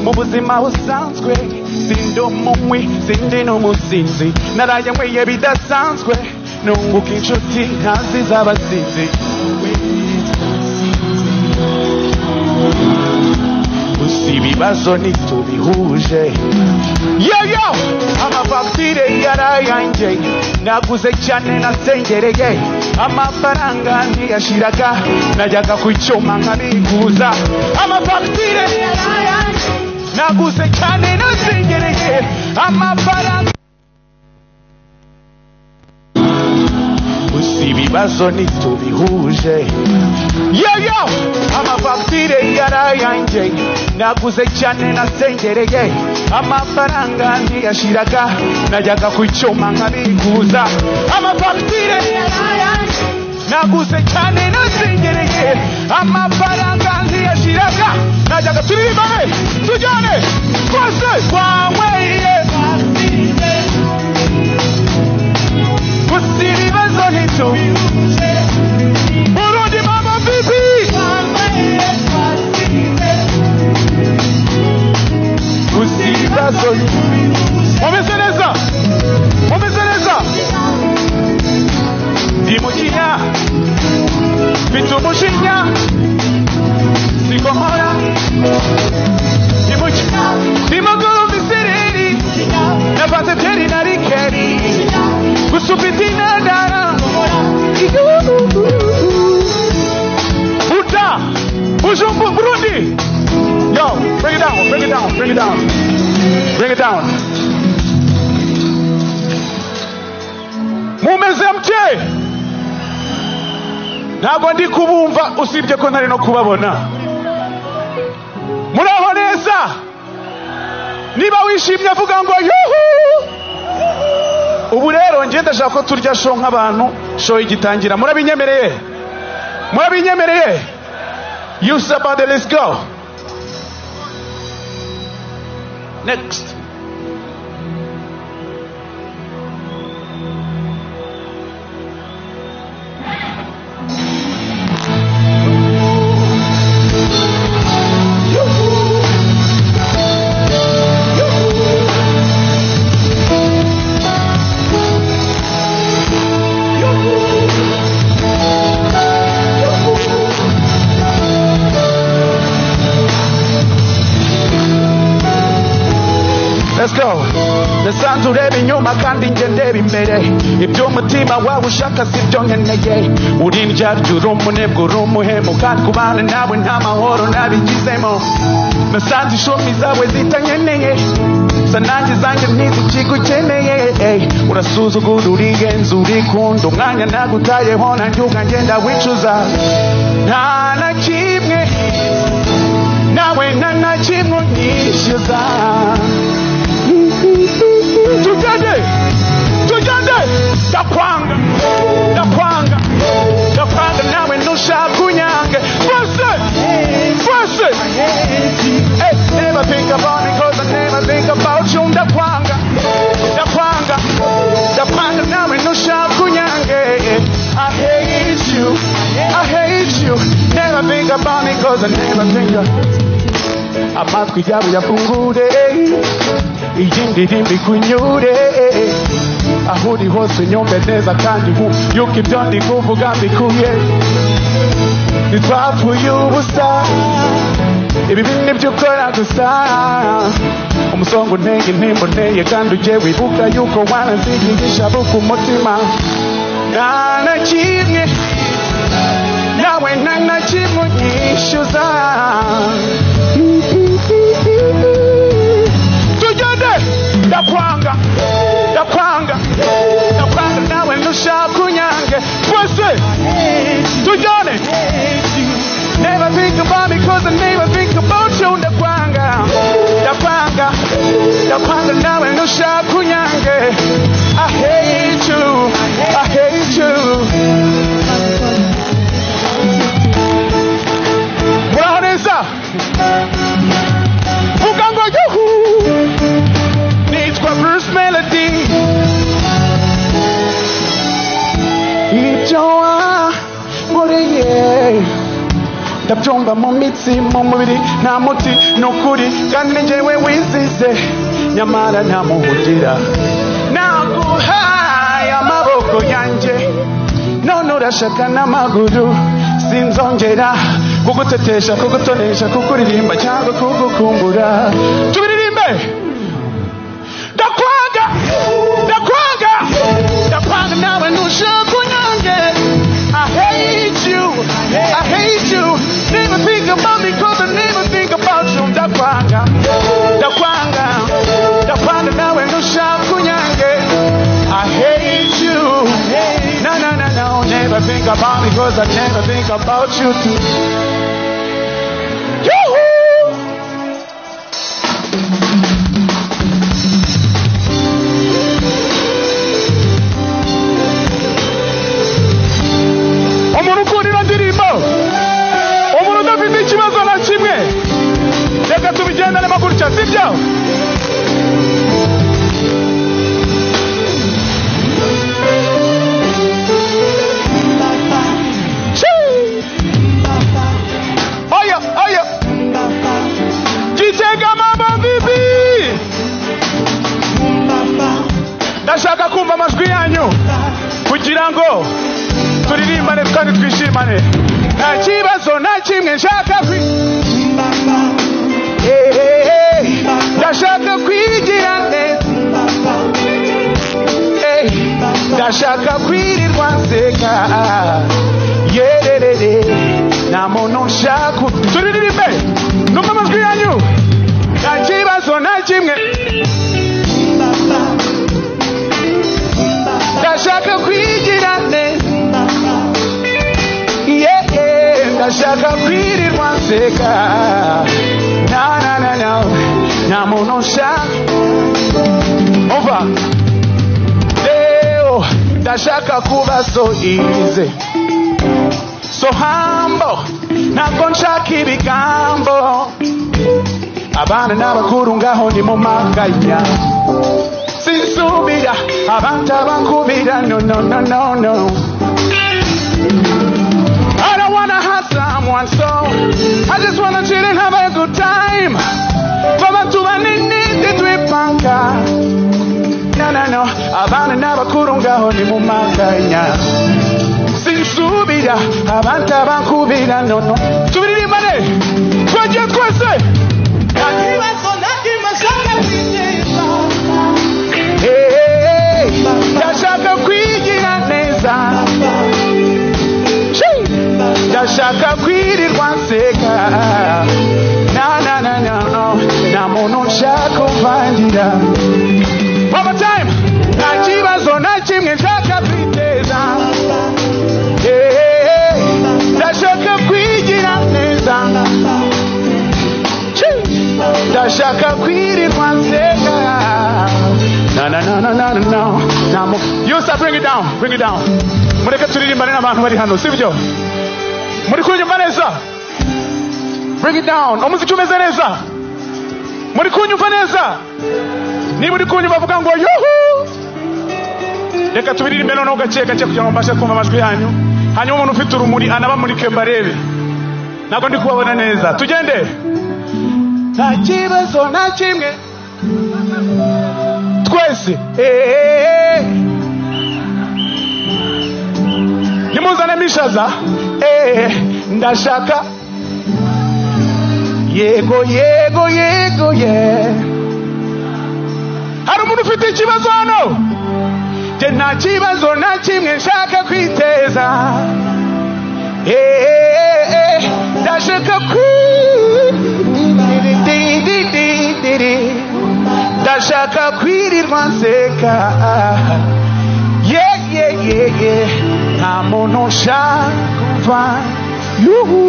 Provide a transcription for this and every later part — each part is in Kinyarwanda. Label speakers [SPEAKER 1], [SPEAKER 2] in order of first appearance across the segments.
[SPEAKER 1] Mubuzima busanzwe sindi umunywi sindi n'umusinzi naraye nyweye bidasanzwe nunguka inshuti ntazi z'abasinzi gusa ibibazo ntitubihuje yo amafagitire yarayanjye naguze cyane nasengereye amafaranga ntiyashiraga najyaga ku cyuma nkabikuza amafagitire yarayanjye naguze cyane nasengereye amafaranga gusa ibibazo ntitubihuje yo amafagitire yarayanjye naguze cyane nasengereye amafaranga ntiyashiraga najyaga ku cyuma nkabikuza amafagitire yarayanjye naguze cyane nasengereye amafaranga ntiyashiraga najyaga turirimbahe tujyane twese wanyweye gusa ibibazo ntitubihuje Burundi mama bibi gusa ibibazo mumeze neza ndi mu kinya mfite umujinya sikohora ndimo gurumva isereri navanze byeri na rikeri gusa ufite intandara Buta Bujumbu Burundi yo bring it down mumeze mte ntabwo ndi kubumva usibye ko ntari no kubabona muraho neza niba wishimye vuga ngo yuhu ubu rero nje ndashaka ko turya show nk'abantu show igitangira murabinyemereye you sabade let's go next Let's go. Nasanze ureba inyuma kandi nje ndeba imbere iby'umutima wawe ushaka sibyo nkeneye uri indyarya uri umunebwe uri umuhemu kandi kubana nawe nta mahoro nabigizemo nasanze ishumi zawe zitanyeneye sa nanjye zanjye ntizikigukeneye urasuzugura urigenza urikunda umwanya nagutayeho nanjye ukagenda wicuza nta na kimwe nawe nta na kimwe unyishyuza tujyane ndakwanga nawe ntushaka unyange First never think about me cause I never think about you ndakwanga nawe ntushaka unyange I hate you never think about me cause I never think amatwi yawe yafungure iyindi rimbi kunyure aho uri hose unyumve neza kandi yuko ibyo ndi kuvuga mbikuye ntitwapfuye ubusa ibi nibyo ukora gusa umusongo unteye intimba unteye kandi ujye wibuka yuko wananzigisha buku umutima nta na kimwe nawe nta na kimwe unyishyuza ndakwanga nawe ntushaka unyange bose tujyane never think about me cause I never think about you ndakwanga nawe ntushaka unyange I hate you muraho neza vuga ngo yuhu nitwa Bruce Melody ndabyumva mu mitsi mu mubiri nta muti nukuri kandi njyewe wizize nyamara ntamuhugira naguhaye amaboko yanjye none urashaka n'amaguru sinzongera kugutetesha kugutonesha kukuririmba cyangwa kugukumbura tubiririmbe ndakwanga ndakwanga ndakwanga nawe ntushaka unyange I hate you I hate you never think about me cause I never think about you ndakwanga ndakwanga ndakwanga nawe ntushaka unyange I hate you no no no no never think about me cause I never think about you too umuntu ukurira ndirimbo umuntu udafite ikibazo na kimwe reka tubigendane magurutya sibyo oya oya Gitega mama bibi ndashaka kumva amajwi yanyu kugira ngo turirimbane kandi twishimane nta kibazo na kimwe nshaka ndashaka kwigira neza ndashaka kwirirwa nseka yererere nta muntu nshaka turirimbe numva amajwi yanyu nta kibazo na kimwe ndashaka kwigira neza ndashaka kwirirwa nseka na na na na nta muntu nshaka umva leo ndashaka kuba so easy so humble ntabwo nshaka ibigambo abana n'abakuru ngaho ni mu maganya sinsubira abantu abankubira no no no no no I don't wanna hurt someone so I just wanna chill and have a good time Baba tubanini twipanga no no no abana n'abakuru ngaho ni mu maganya sinsubira abantu abankubira no no tubirimbane twagiye twese ndashaka kwigira neza ndashaka kwirirwa nseka na na na na no nta muntu nshaka uvangira one more time nta kibazo na kimwe nshaka kwiteza ndashaka kwigira neza ndashaka kwirirwa nseka na na na na na no you start bring it down mureke turirimbane n'abantu bari hano sibyo muri kunyumva neza bring it down umuziki umeze neza muri kunyumva neza niba uri kunyumva avuga ngo yuhu reka tubiririmbe noneho gake gake kugira ngo mbashe kumva amajwi yanyu hanyuma umuntu ufite urumuri anabamurike mbarebe ntabwo ndi kubabona neza tugende nta kibazo na kimwe twese nimuzane mishaza ndashaka yego yego yego hari umuntu ufite ikibazo hano je nta kibazo na kimwe nshaka kwiteza ndashaka ndashaka kwirirwa nseka nta muntu nshaka kuva yuhu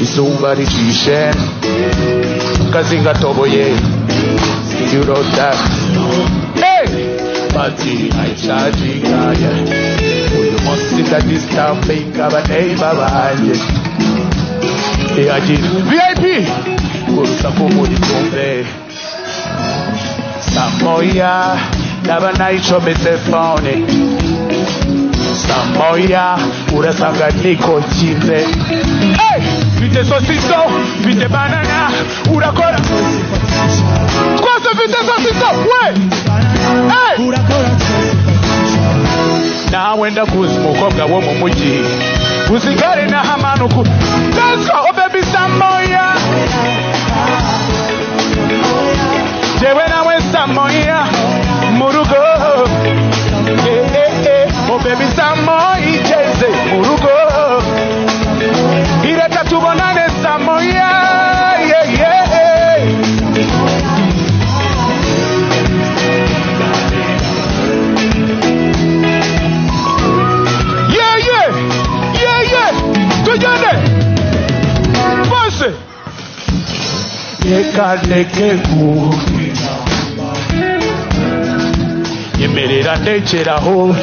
[SPEAKER 1] izuba ricishe kazinga toboye you know that. Hey, Mati, I charge you, you must see that this time being a name behind you. Hey, I did VIP. Go to Sakomodi Tombe. Samoya, never night show me the phone. Samoya, urasanga niko chize. Hey, vite sosiso, vite banana, urakora. Kwasa vite sosiso, we. Hey, na wenda kuzumukobwa wo mu muji. Uzigare na hamanuku. Let's go, oh baby Samoya. Jewe na we Samoya, murugo. Oh baby Samoya, Jeze, murugo. Ireka tubonane Samoya, yeah yeah. Yeah yeah, yeah yeah. Tujane, pose. Yekaneke ku. Yemerera ndekeraho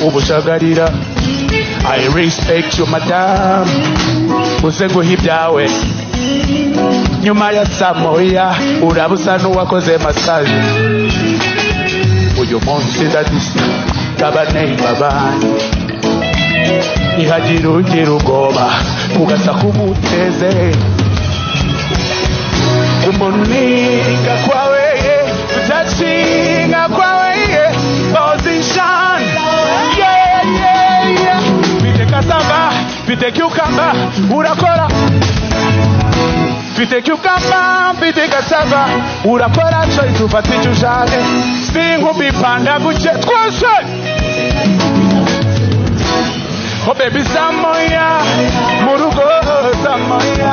[SPEAKER 1] ubushagarira. I respect you madam, uze nguha ibyawe. Nyuma ya Samoya urabusa n'uwakoze massage. Uyu munsi ndadisa kabane babanye. Ihagira ugira ubwoba ugasa kumuteze. Umuninga kwawe utacinga kwawe position. Yeah yeah yeah. Vite kasamba, vite cucumber, urakora. Vite cucumber, vite kasamba, urakora cho itufati chushake. Singu bipanda guche twese. Oh baby Samoya, murugo Samoya.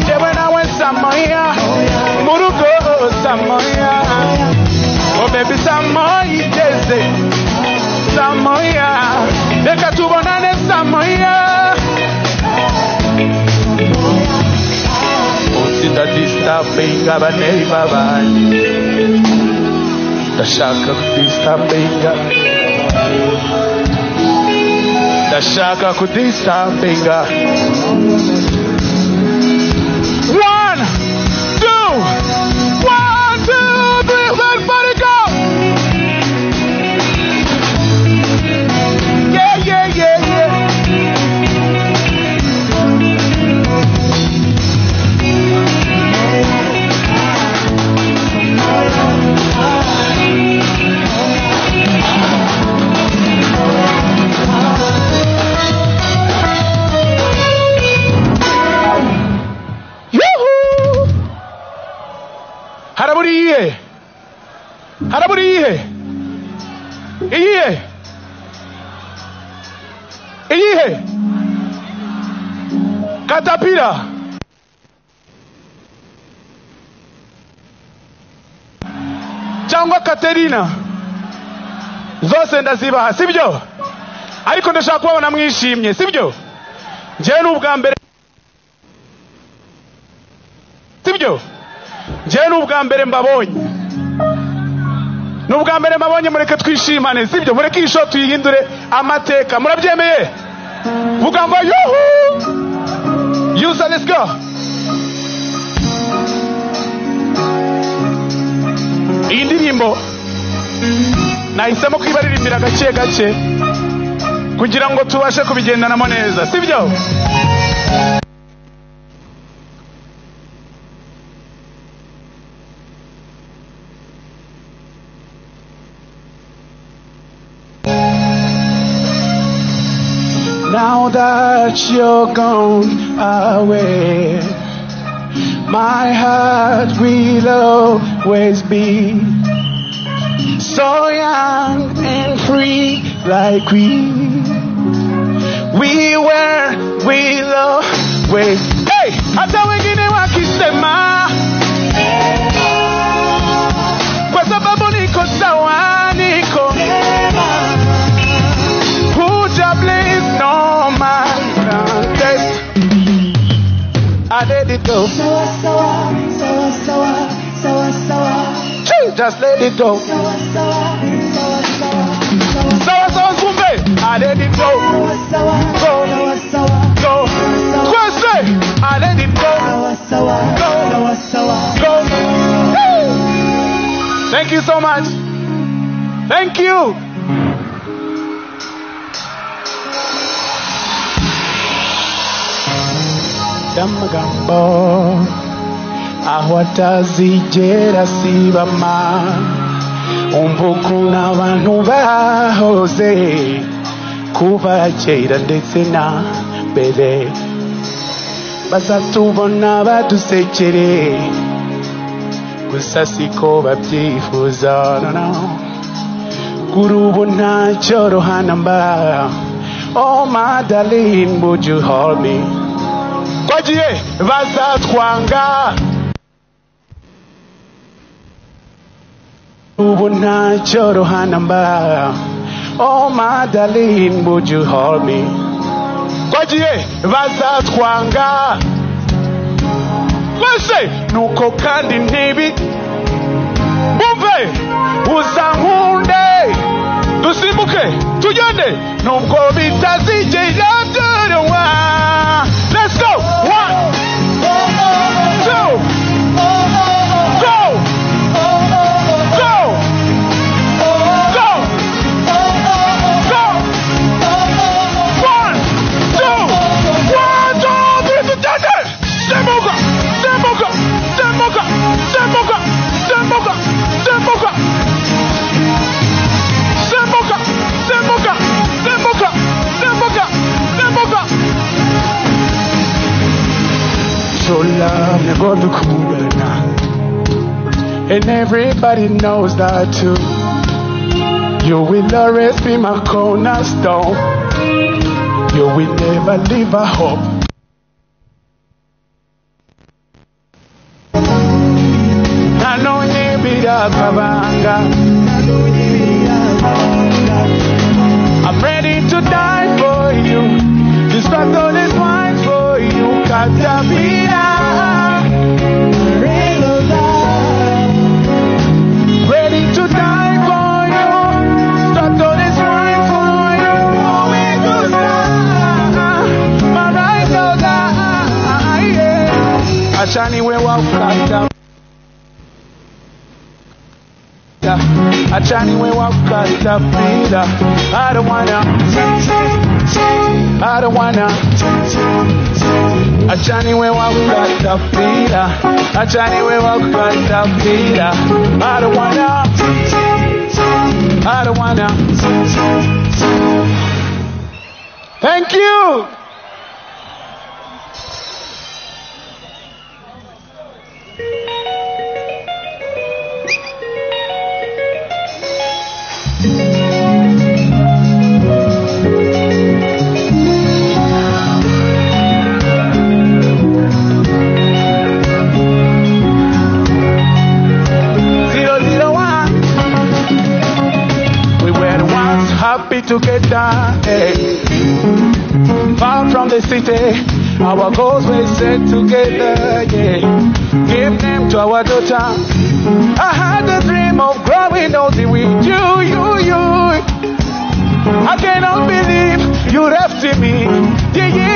[SPEAKER 1] Jewe na we Samoya, murugo Samoya. Oh baby Samoya, Jeze, Samoya. Deka tubonane Samoya. Usita disturbing abane babani. Ndashaka kudisturbinga. Ndashaka kudisturbinga. 1, 2, 1, 2, 3, everybody go! Yeah, yeah, yeah, yeah. Haraburiye iyihe katapira cyangwa Katerina zose ndazibaha sibyo, ariko ndashaka kubabona mwishimye sibyo. Njyewe n'ubwa mbere sibyo, njyewe n'ubwa mbere mbabonye. Nubwa mbere mabonye, mureke twishimane sibyo, mureke isho tuyihindure amateka. Murabyemeye? Vuga ngo yuhu. Yusa, let's go. Iyi ndirimbo nahisemo kwibaririmbira gace gace kugira ngo tubashe kubigendanamo neza sibyo. Now that you're gone away, my heart will always be so young and free like we were, we'll always. Hey, hata wengine wakisema kwa sababu niko sawa, niko no man can test. I let it go. So just let it go. Sawa sawa kumbe, I let it go. Go, go. Kwese, I let it go. Go, go. Hey. Thank you so much. Thank you. Damagambo ahwatazigera sibama umbukuna abantu bahoze kuva kera ndetse na mbere bazatubona badusekere gusa siko babyifuza kuri ubu ntacyorohana mba. Oh my darling, would you hold me? Kwagiye bazatwanga ubu ntacyorohana mba. Oh my darling, would you hold me? Kwagiye bazatwanga bose nuko kandi ntibi bumve uzankunde dusimbuke tugende nubwo bitazigera turuwa. Let's go. 1, 2, go, go, go, go. 1, 2, 1, 2, 3, tugende. Sembuka, sembuka, sembuka, sembuka, sembuka, sembuka. Sembuka, sembuka, sembuka, sembuka, sembuka. So love never be cool now. And everybody knows that too. You will always be my cornerstone. You will never leave a hope. I'm ready to die for you. This battle is mine for you. Katapira. Ready to die for you. This battle is mine for you. Going to die. My right shoulder. Ashani we walk Katapira. Achani we walk Katapira. I don't wanna. Achani we walk Katapira. Achani we walk Katapira. I don't wanna. Thank you. Together, far from the city, our goals were set together, yeah. Give name to our daughter. I had a dream of growing old with you. I cannot believe you left me, yeah.